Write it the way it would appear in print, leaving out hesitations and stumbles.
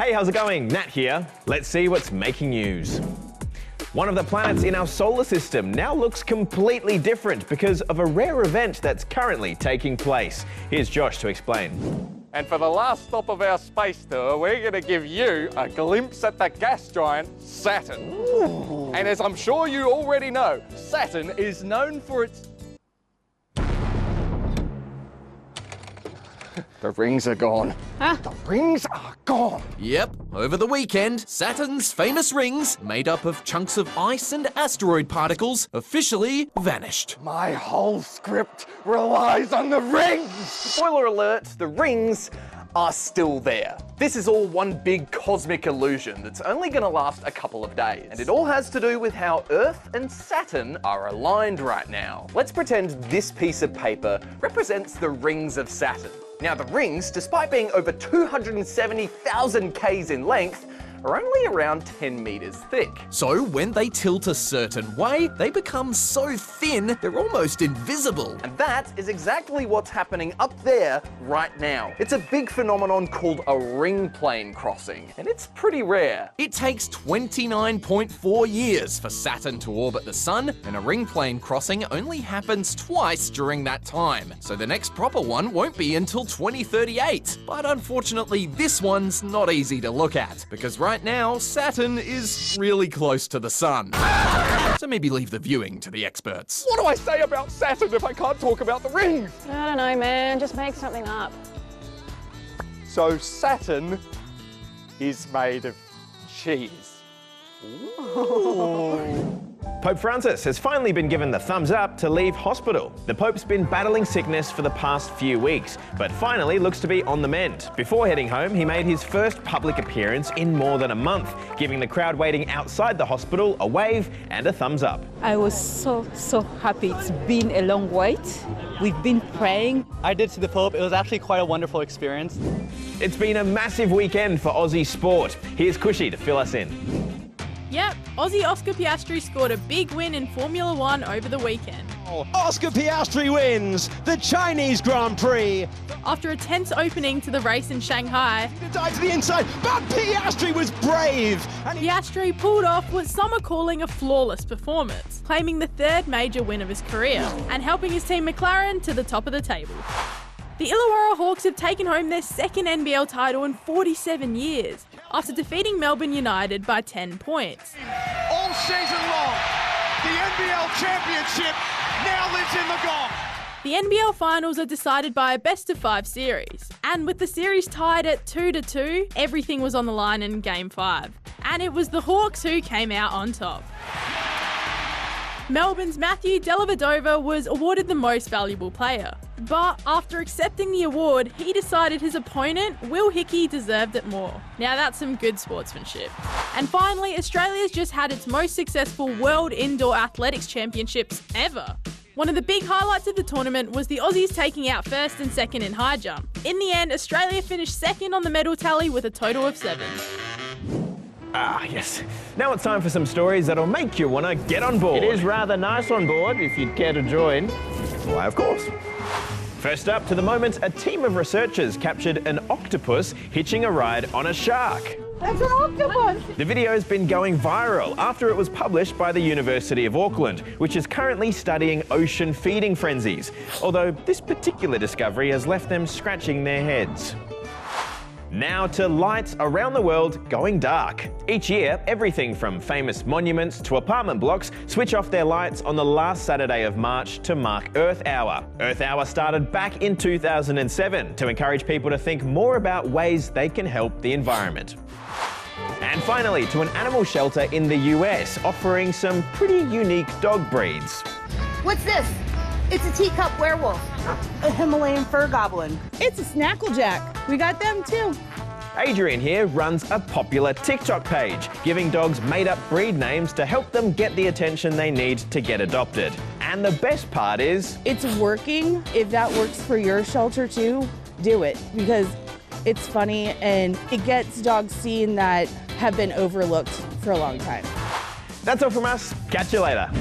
Hey, how's it going? Nat here. Let's see what's making news. One of the planets in our solar system now looks completely different because of a rare event that's currently taking place. Here's Josh to explain. And for the last stop of our space tour, we're going to give you a glimpse at the gas giant Saturn. Ooh. And as I'm sure you already know, Saturn is known for its... The rings are gone. Huh? The rings are gone. Yep, over the weekend, Saturn's famous rings, made up of chunks of ice and asteroid particles, officially vanished. My whole script relies on the rings. Spoiler alert, the rings are still there. This is all one big cosmic illusion that's only going to last a couple of days. And it all has to do with how Earth and Saturn are aligned right now. Let's pretend this piece of paper represents the rings of Saturn. Now the rings, despite being over 270,000 k's in length, are only around 10 meters thick. So when they tilt a certain way, they become so thin, they're almost invisible. And that is exactly what's happening up there right now. It's a big phenomenon called a ring plane crossing, and it's pretty rare. It takes 29.4 years for Saturn to orbit the Sun, and a ring plane crossing only happens twice during that time. So the next proper one won't be until 2038. But unfortunately, this one's not easy to look at, because right now, Saturn is really close to the Sun. So maybe leave the viewing to the experts. What do I say about Saturn if I can't talk about the rings? I don't know, man. Just make something up. So Saturn is made of cheese. Ooh. Pope Francis has finally been given the thumbs up to leave hospital. The Pope's been battling sickness for the past few weeks, but finally looks to be on the mend. Before heading home, he made his first public appearance in more than a month, giving the crowd waiting outside the hospital a wave and a thumbs up. I was so happy. It's been a long wait. We've been praying. I did see the Pope. It was actually quite a wonderful experience. It's been a massive weekend for Aussie sport. Here's Cushy to fill us in. Yep, Aussie Oscar Piastri scored a big win in Formula One over the weekend. Oscar Piastri wins the Chinese Grand Prix. After a tense opening to the race in Shanghai, Died to the inside, but Piastri was brave. And Piastri pulled off what some are calling a flawless performance, claiming the third major win of his career and helping his team McLaren to the top of the table. The Illawarra Hawks have taken home their second NBL title in 47 years, after defeating Melbourne United by 10 points. all season long, the NBL championship now lives in the Gong. The NBL finals are decided by a best-of-5 series, and with the series tied at 2-2, everything was on the line in Game 5, and it was the Hawks who came out on top. Melbourne's Matthew Dellavedova was awarded the most valuable player, but after accepting the award, he decided his opponent, Will Hickey, deserved it more. Now that's some good sportsmanship. And finally, Australia's just had its most successful World Indoor Athletics Championships ever. One of the big highlights of the tournament was the Aussies taking out first and second in high jump. In the end, Australia finished second on the medal tally with a total of 7. Ah, yes. Now it's time for some stories that'll make you want to get on board. It is rather nice on board, if you'd care to join. Why, of course. First up, to the moment, a team of researchers captured an octopus hitching a ride on a shark. That's an octopus! The video has been going viral after it was published by the University of Auckland, which is currently studying ocean feeding frenzies, although this particular discovery has left them scratching their heads. Now to lights around the world going dark. Each year, everything from famous monuments to apartment blocks switch off their lights on the last Saturday of March to mark Earth Hour. Earth Hour started back in 2007 to encourage people to think more about ways they can help the environment. And finally, to an animal shelter in the US, offering some pretty unique dog breeds. What's this? It's a teacup werewolf. A Himalayan fur goblin. It's a snacklejack. We got them too. Adrian here runs a popular TikTok page, giving dogs made-up breed names to help them get the attention they need to get adopted. And the best part is... It's working. If that works for your shelter too, do it. Because it's funny and it gets dogs seen that have been overlooked for a long time. That's all from us. Catch you later.